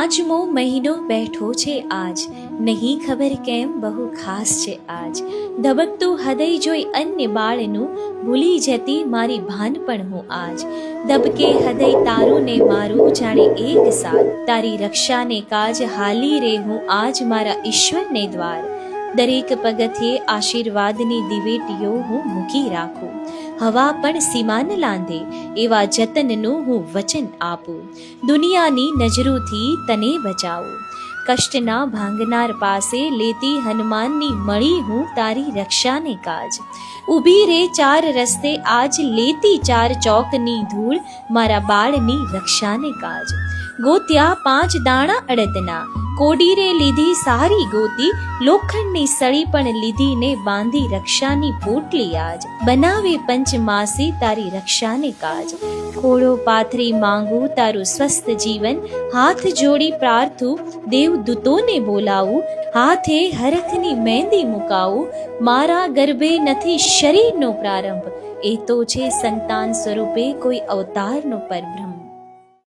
પાંચમો મહિનો બેઠો છે આજ, નહીં ખબર કેમ બહુ ખાસ છે આજ. ધબકતું હૃદય જોઈ અન્ય બાળનું, ભૂલી જતી મારી ભાનપણ હું આજ. દબકે હૃદય તારું ને મારું જાણે એક સાથ, તારી રક્ષાને કાજ હાલી રે હું આજ મારા ઈશ્વરને દ્વાર. દરેક પગથિયે આશીર્વાદની દિવેટીઓ હું મૂકી રાખું, હવા પણ સીમાન લાંધે એવા જતનનું હું વચન આપું. દુનિયાની નજરોથી તને બચાવું, કષ્ટના ભાંગનાર પાસે લેતી હનુમાનની મળી હું તારી રક્ષાને કાજ. ઊભી રે ચાર રસ્તે આજ લેતી ચાર ચોકની ધૂળ, મારા બાળની રક્ષાને કાજ. ગોત્યા 5 દાણા અડદના, કોડીરે લીધી સારી ગોતી, લોખંડની સળી પણ લીધી ને બાંધી રક્ષાની પોટલી આજ. બનાવે પંચમાસી તારી રક્ષાને કાજ. ખોળો પાથરી માંગું તારું સ્વસ્થ જીવન, હાથ જોડી પ્રાર્થું દેવદૂતોને બોલાવું. હાથે હરખની મહેંદી મુકાવું, મારા ગર્ભે નથી શરીરનો પ્રારંભ, એ તો છે સંતાન સ્વરૂપે કોઈ અવતારનો પરબ્રહ્મ.